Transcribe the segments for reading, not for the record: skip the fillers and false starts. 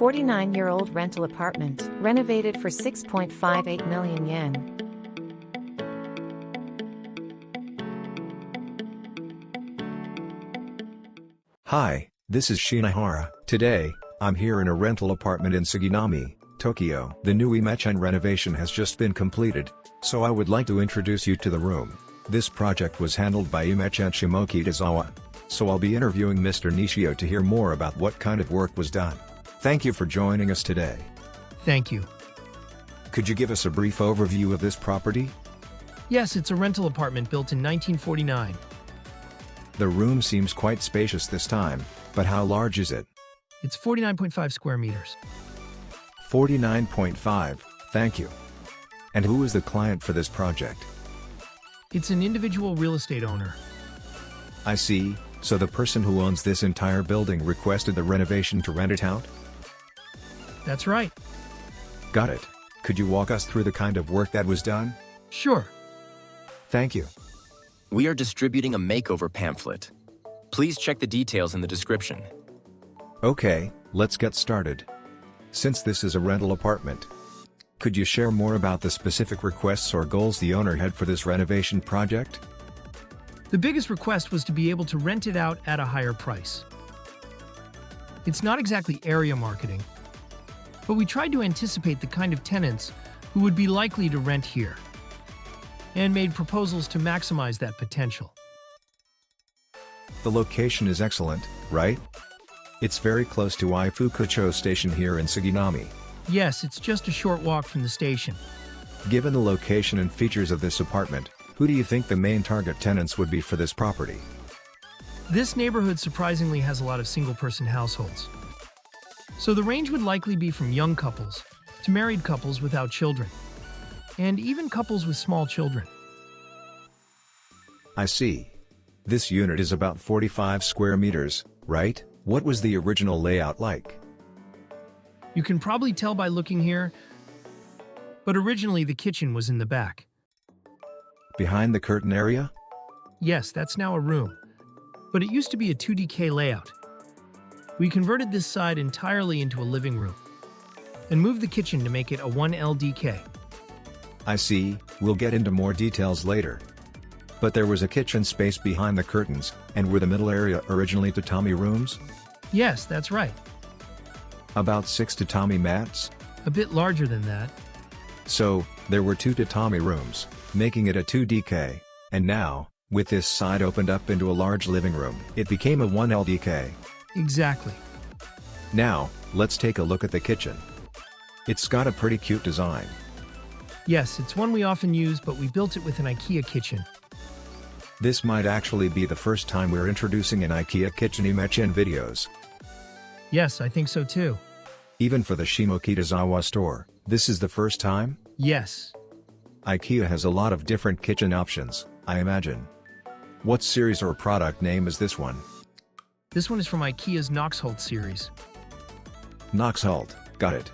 49-year-old rental apartment, renovated for 6.58 million yen. Hi, this is Shinahara. Today, I'm here in a rental apartment in Suginami, Tokyo. The new IMECHEN renovation has just been completed, so I would like to introduce you to the room. This project was handled by IMECHEN Shimokitazawa. So I'll be interviewing Mr. Nishio to hear more about what kind of work was done. Thank you for joining us today. Thank you. Could you give us a brief overview of this property? Yes, it's a rental apartment built in 1949. The room seems quite spacious this time, but how large is it? It's 49.5 square meters. 49.5, thank you. And who is the client for this project? It's an individual real estate owner. I see, so the person who owns this entire building requested the renovation to rent it out? That's right. Got it. Could you walk us through the kind of work that was done? Sure. Thank you. We are distributing a makeover pamphlet. Please check the details in the description. Okay, let's get started. Since this is a rental apartment, could you share more about the specific requests or goals the owner had for this renovation project? The biggest request was to be able to rent it out at a higher price. It's not exactly area marketing, but we tried to anticipate the kind of tenants who would be likely to rent here, and made proposals to maximize that potential. The location is excellent, right? It's very close to Ifukucho Station here in Suginami. Yes, it's just a short walk from the station. Given the location and features of this apartment, who do you think the main target tenants would be for this property? This neighborhood surprisingly has a lot of single-person households. So the range would likely be from young couples to married couples without children, and even couples with small children. I see. This unit is about 45 square meters, right? What was the original layout like? You can probably tell by looking here, but originally the kitchen was in the back. Behind the curtain area? Yes, that's now a room, but it used to be a 2DK layout. We converted this side entirely into a living room and moved the kitchen to make it a 1LDK. I see, we'll get into more details later. But there was a kitchen space behind the curtains, and were the middle area originally tatami rooms? Yes, that's right. About 6 tatami mats? A bit larger than that. So, there were 2 tatami rooms, making it a 2DK, and now, with this side opened up into a large living room, it became a 1LDK. Exactly. Now, let's take a look at the kitchen. It's got a pretty cute design. Yes, it's one we often use, but we built it with an IKEA kitchen. This might actually be the first time we're introducing an IKEA kitchen IMECHEN videos. Yes, I think so too. Even for the Shimokitazawa store, this is the first time? Yes. IKEA has a lot of different kitchen options, I imagine. What series or product name is this one? This one is from IKEA's Knoxholt series. Knoxholt, got it.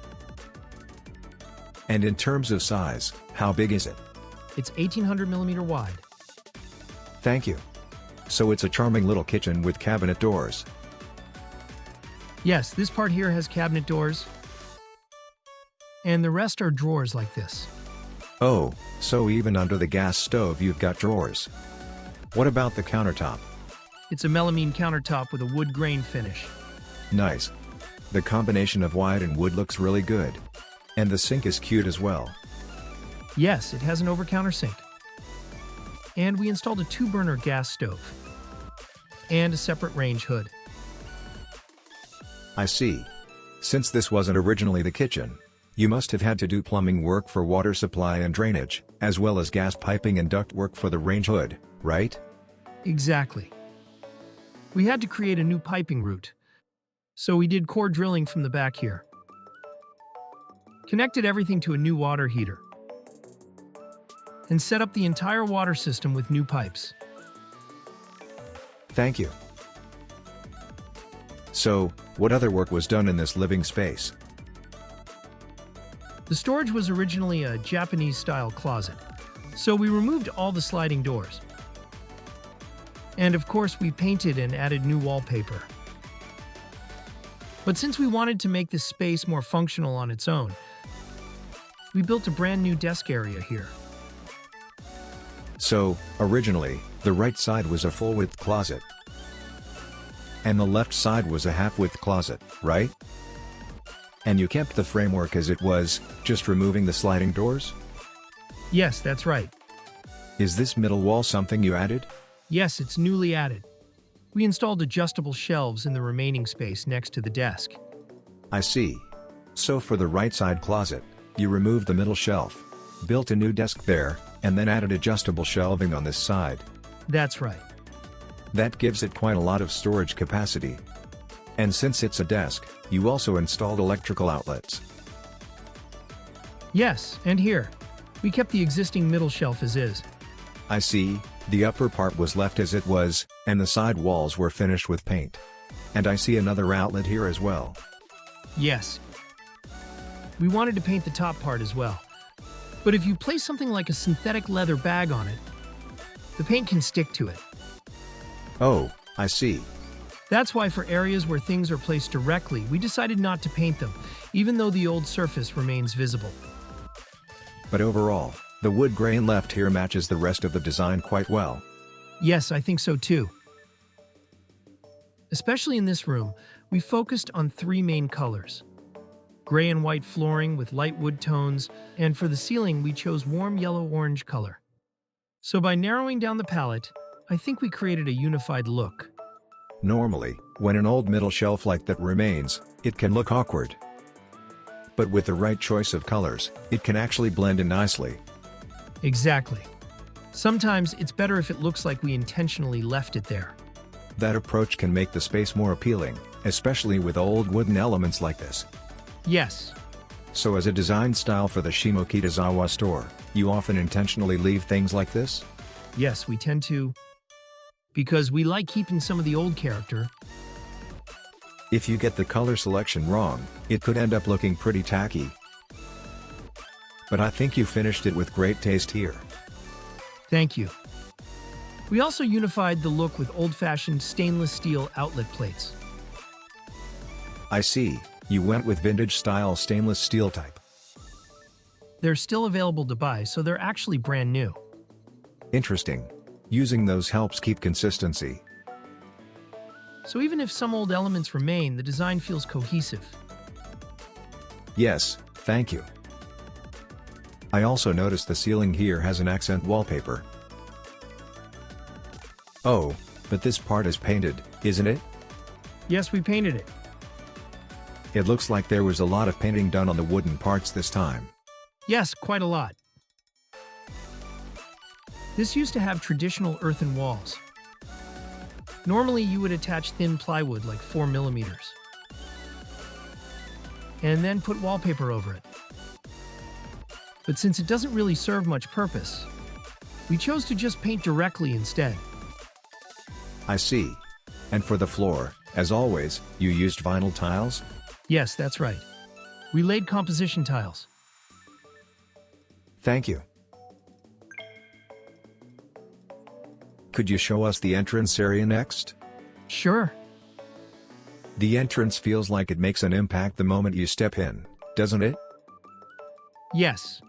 And in terms of size, how big is it? It's 1800mm wide. Thank you. So it's a charming little kitchen with cabinet doors. Yes, this part here has cabinet doors, and the rest are drawers like this. Oh, so even under the gas stove you've got drawers. What about the countertop? It's a melamine countertop with a wood grain finish. Nice. The combination of white and wood looks really good. And the sink is cute as well. Yes, it has an over-counter sink. And we installed a 2-burner gas stove and a separate range hood. I see. Since this wasn't originally the kitchen, you must have had to do plumbing work for water supply and drainage, as well as gas piping and duct work for the range hood, right? Exactly. We had to create a new piping route, so we did core drilling from the back here. Connected everything to a new water heater, and set up the entire water system with new pipes. Thank you. So, what other work was done in this living space? The storage was originally a Japanese-style closet, so we removed all the sliding doors. And of course, we painted and added new wallpaper. But since we wanted to make this space more functional on its own, we built a brand new desk area here. So, originally, the right side was a full-width closet. And the left side was a half-width closet, right? And you kept the framework as it was, just removing the sliding doors? Yes, that's right. Is this middle wall something you added? Yes, it's newly added. We installed adjustable shelves in the remaining space next to the desk. I see. So for the right side closet, you removed the middle shelf, built a new desk there, and then added adjustable shelving on this side. That's right. That gives it quite a lot of storage capacity. And since it's a desk, you also installed electrical outlets. Yes, and here, we kept the existing middle shelf as is. I see, the upper part was left as it was, and the side walls were finished with paint. And I see another outlet here as well. Yes. We wanted to paint the top part as well. But if you place something like a synthetic leather bag on it, the paint can stick to it. Oh, I see. That's why for areas where things are placed directly, we decided not to paint them, even though the old surface remains visible. But overall, the wood grain left here matches the rest of the design quite well. Yes, I think so too. Especially in this room, we focused on three main colors: gray and white flooring with light wood tones, and for the ceiling we chose warm yellow-orange color. So by narrowing down the palette, I think we created a unified look. Normally, when an old middle shelf like that remains, it can look awkward. But with the right choice of colors, it can actually blend in nicely. Exactly. Sometimes it's better if it looks like we intentionally left it there. That approach can make the space more appealing, especially with old wooden elements like this. Yes. So as a design style for the Shimokitazawa store, you often intentionally leave things like this? Yes, we tend to. Because we like keeping some of the old character. If you get the color selection wrong, it could end up looking pretty tacky. But I think you finished it with great taste here. Thank you. We also unified the look with old-fashioned stainless steel outlet plates. I see, you went with vintage-style stainless steel type. They're still available to buy, so they're actually brand new. Interesting. Using those helps keep consistency. So even if some old elements remain, the design feels cohesive. Yes, thank you. I also noticed the ceiling here has an accent wallpaper. Oh, but this part is painted, isn't it? Yes, we painted it. It looks like there was a lot of painting done on the wooden parts this time. Yes, quite a lot. This used to have traditional earthen walls. Normally, you would attach thin plywood like 4 millimeters, and then put wallpaper over it. But since it doesn't really serve much purpose, we chose to just paint directly instead. I see. And for the floor, as always, you used vinyl tiles? Yes, that's right. We laid composition tiles. Thank you. Could you show us the entrance area next? Sure. The entrance feels like it makes an impact the moment you step in, doesn't it? Yes.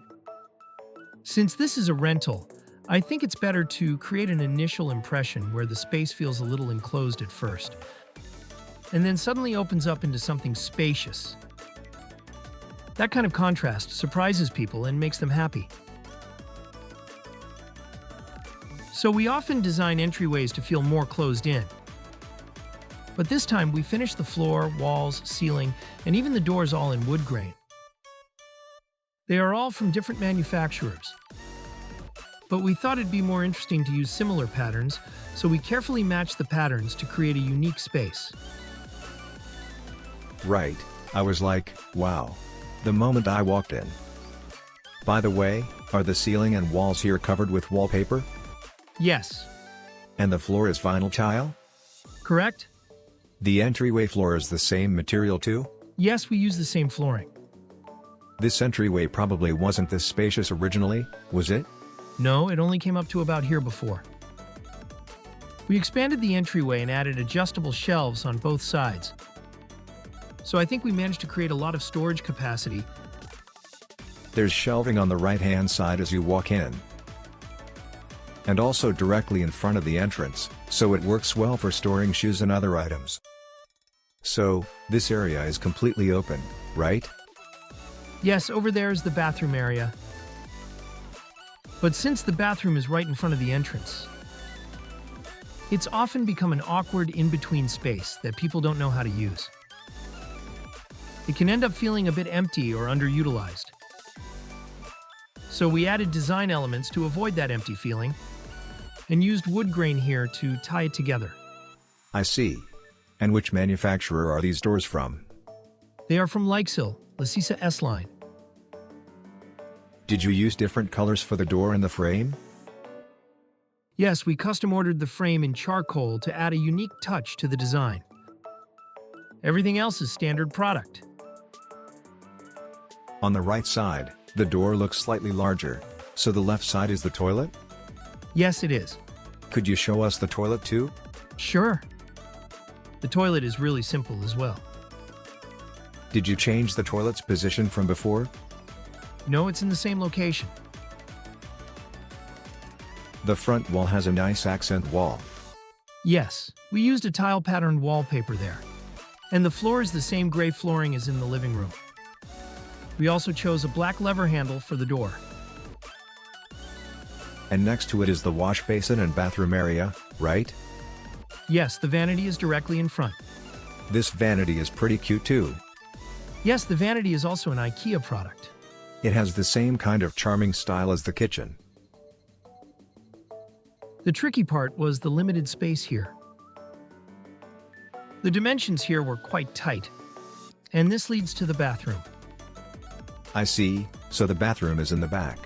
Since this is a rental, I think it's better to create an initial impression where the space feels a little enclosed at first, and then suddenly opens up into something spacious. That kind of contrast surprises people and makes them happy. So we often design entryways to feel more closed in. But this time we finished the floor, walls, ceiling, and even the doors all in wood grain. They are all from different manufacturers. But we thought it'd be more interesting to use similar patterns, so we carefully matched the patterns to create a unique space. Right, I was like, wow. The moment I walked in. By the way, are the ceiling and walls here covered with wallpaper? Yes. And the floor is vinyl tile? Correct? The entryway floor is the same material too? Yes, we use the same flooring. This entryway probably wasn't this spacious originally, was it? No, it only came up to about here before. We expanded the entryway and added adjustable shelves on both sides. So I think we managed to create a lot of storage capacity. There's shelving on the right-hand side as you walk in, and also directly in front of the entrance, so it works well for storing shoes and other items. So, this area is completely open, right? Yes, over there is the bathroom area. But since the bathroom is right in front of the entrance, it's often become an awkward in-between space that people don't know how to use. It can end up feeling a bit empty or underutilized. So we added design elements to avoid that empty feeling, and used wood grain here to tie it together. I see. And which manufacturer are these doors from? They are from Leixil, Lasisa S-Line. Did you use different colors for the door and the frame? Yes, we custom-ordered the frame in charcoal to add a unique touch to the design. Everything else is standard product. On the right side, the door looks slightly larger, so the left side is the toilet? Yes, it is. Could you show us the toilet too? Sure. The toilet is really simple as well. Did you change the toilet's position from before? No, it's in the same location. The front wall has a nice accent wall. Yes, we used a tile-patterned wallpaper there. And the floor is the same gray flooring as in the living room. We also chose a black lever handle for the door. And next to it is the wash basin and bathroom area, right? Yes, the vanity is directly in front. This vanity is pretty cute too. Yes, the vanity is also an IKEA product. It has the same kind of charming style as the kitchen. The tricky part was the limited space here. The dimensions here were quite tight, and this leads to the bathroom. I see, so the bathroom is in the back.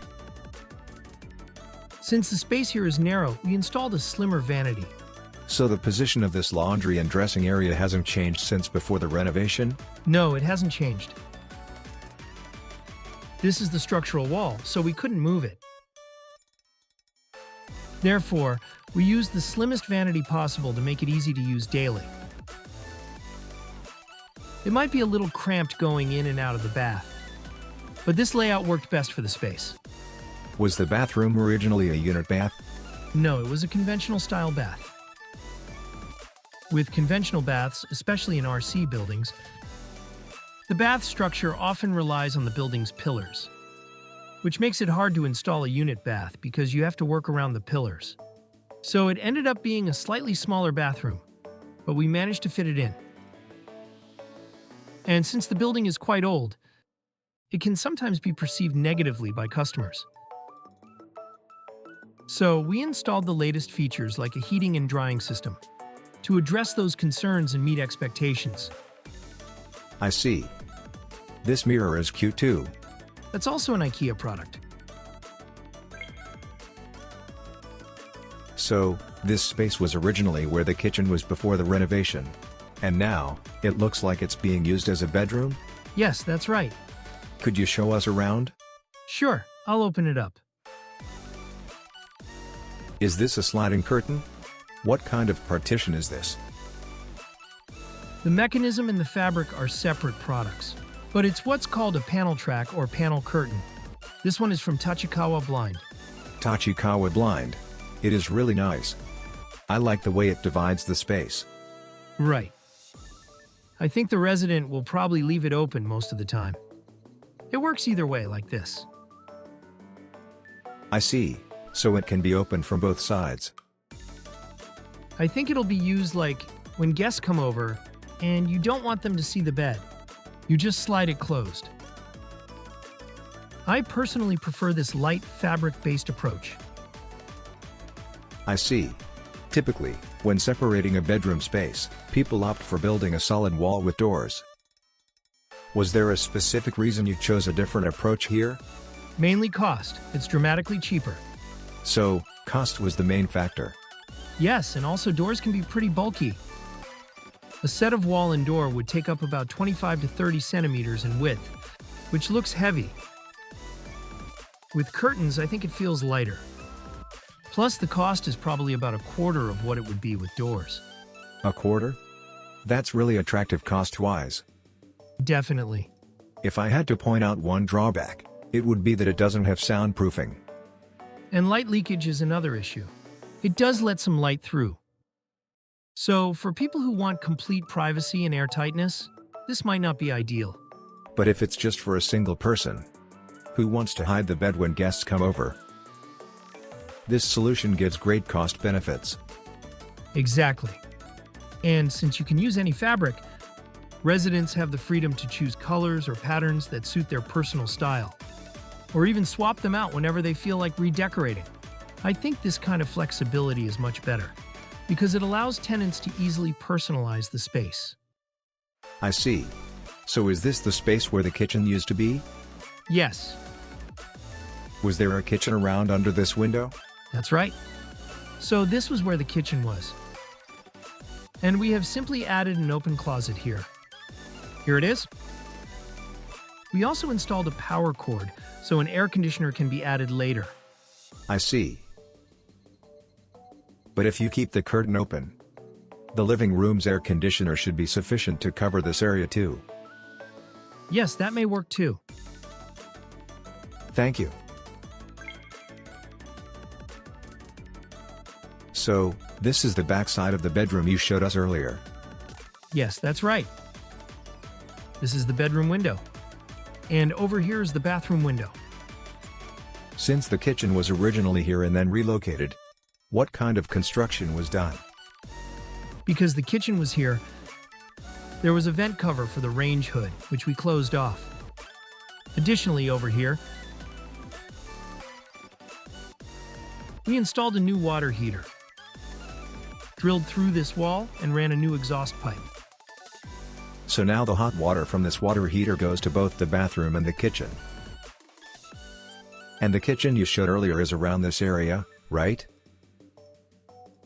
Since the space here is narrow, we installed a slimmer vanity. So the position of this laundry and dressing area hasn't changed since before the renovation? No, it hasn't changed. This is the structural wall, so we couldn't move it. Therefore, we used the slimmest vanity possible to make it easy to use daily. It might be a little cramped going in and out of the bath, but this layout worked best for the space. Was the bathroom originally a unit bath? No, it was a conventional style bath. With conventional baths, especially in RC buildings, the bath structure often relies on the building's pillars, which makes it hard to install a unit bath because you have to work around the pillars. So it ended up being a slightly smaller bathroom, but we managed to fit it in. And since the building is quite old, it can sometimes be perceived negatively by customers. So we installed the latest features like a heating and drying system to address those concerns and meet expectations. I see. This mirror is cute too. That's also an IKEA product. So, this space was originally where the kitchen was before the renovation. And now, it looks like it's being used as a bedroom? Yes, that's right. Could you show us around? Sure, I'll open it up. Is this a sliding curtain? What kind of partition is this? The mechanism and the fabric are separate products, but it's what's called a panel track or panel curtain. This one is from Tachikawa Blind. Tachikawa Blind. It is really nice. I like the way it divides the space. Right. I think the resident will probably leave it open most of the time. It works either way, like this. I see, so it can be opened from both sides. I think it'll be used like when guests come over and you don't want them to see the bed. You just slide it closed. I personally prefer this light fabric-based approach. I see. Typically, when separating a bedroom space, people opt for building a solid wall with doors. Was there a specific reason you chose a different approach here? Mainly cost. It's dramatically cheaper. So, cost was the main factor. Yes, and also doors can be pretty bulky. A set of wall and door would take up about 25 to 30 centimeters in width, which looks heavy. With curtains, I think it feels lighter. Plus, the cost is probably about a quarter of what it would be with doors. A quarter? That's really attractive cost-wise. Definitely. If I had to point out one drawback, it would be that it doesn't have soundproofing. And light leakage is another issue. It does let some light through. So, for people who want complete privacy and airtightness, this might not be ideal. But if it's just for a single person who wants to hide the bed when guests come over, this solution gives great cost benefits. Exactly. And since you can use any fabric, residents have the freedom to choose colors or patterns that suit their personal style, or even swap them out whenever they feel like redecorating. I think this kind of flexibility is much better, because it allows tenants to easily personalize the space. I see. So is this the space where the kitchen used to be? Yes, Was there a kitchen around under this window? that's right. So this was where the kitchen was. And we have simply added an open closet here. Here it is. We also installed a power cord, so an air conditioner can be added later. I see. But if you keep the curtain open, the living room's air conditioner should be sufficient to cover this area too. Yes, that may work too. Thank you. So, this is the backside of the bedroom you showed us earlier. Yes, that's right. This is the bedroom window. And over here is the bathroom window. Since the kitchen was originally here and then relocated, what kind of construction was done? Because the kitchen was here, there was a vent cover for the range hood, which we closed off. Additionally, over here, we installed a new water heater, drilled through this wall, and ran a new exhaust pipe. So now the hot water from this water heater goes to both the bathroom and the kitchen. And the kitchen you showed earlier is around this area, right?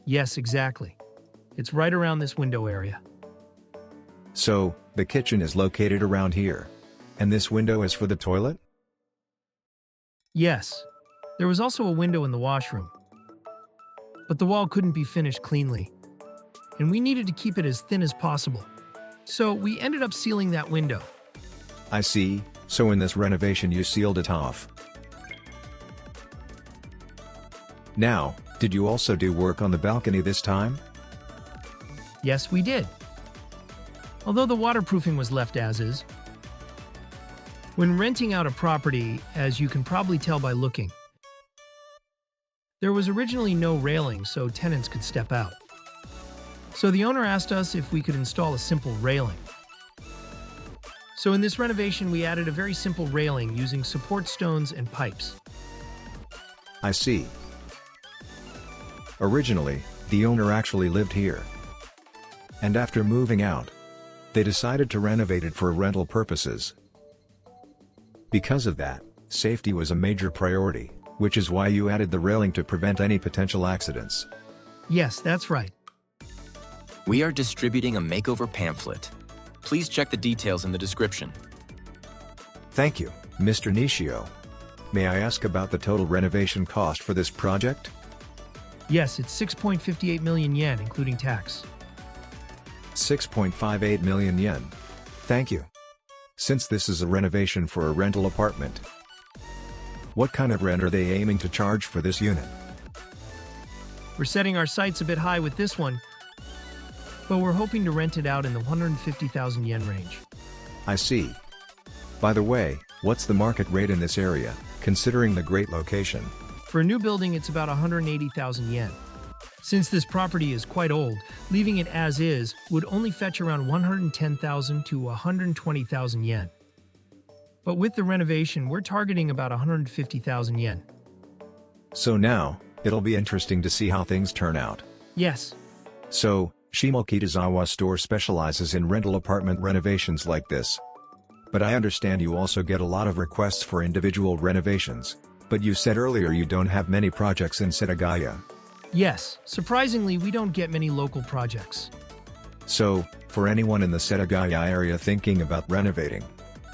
Yes, exactly. It's right around this window area. So, the kitchen is located around here. And this window is for the toilet? Yes, there was also a window in the washroom. But the wall couldn't be finished cleanly, and we needed to keep it as thin as possible. So we ended up sealing that window. I see, so in this renovation you sealed it off. Now, did you also do work on the balcony this time? Yes, we did. Although the waterproofing was left as is. When renting out a property, as you can probably tell by looking, there was originally no railing so tenants could step out. So the owner asked us if we could install a simple railing. So in this renovation, we added a very simple railing using support stones and pipes. I see. Originally, the owner actually lived here. And after moving out, they decided to renovate it for rental purposes. Because of that, safety was a major priority, which is why you added the railing to prevent any potential accidents. Yes, that's right. We are distributing a makeover pamphlet. Please check the details in the description. Thank you, Mr. Nishio. May I ask about the total renovation cost for this project? Yes, it's 6.58 million yen, including tax. 6.58 million yen. Thank you. Since this is a renovation for a rental apartment, what kind of rent are they aiming to charge for this unit? We're setting our sights a bit high with this one, but we're hoping to rent it out in the 150,000 yen range. I see. By the way, what's the market rate in this area, considering the great location? For a new building, it's about 180,000 yen. Since this property is quite old, leaving it as is would only fetch around 110,000 to 120,000 yen. But with the renovation, we're targeting about 150,000 yen. So now, it'll be interesting to see how things turn out. Yes. So, Shimokitazawa store specializes in rental apartment renovations like this. But I understand you also get a lot of requests for individual renovations. But you said earlier you don't have many projects in Setagaya. Yes, surprisingly, we don't get many local projects. So, for anyone in the Setagaya area thinking about renovating,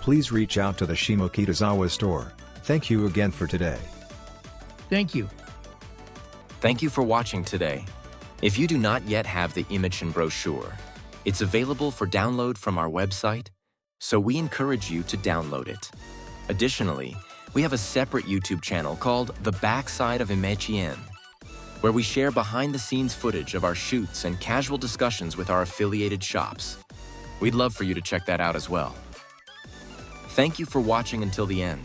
please reach out to the Shimokitazawa store. Thank you again for today. Thank you. Thank you for watching today. If you do not yet have the IMECHEN brochure, it's available for download from our website, so we encourage you to download it. Additionally, we have a separate YouTube channel called The Backside of IMECHEN, where we share behind-the-scenes footage of our shoots and casual discussions with our affiliated shops. We'd love for you to check that out as well. Thank you for watching until the end.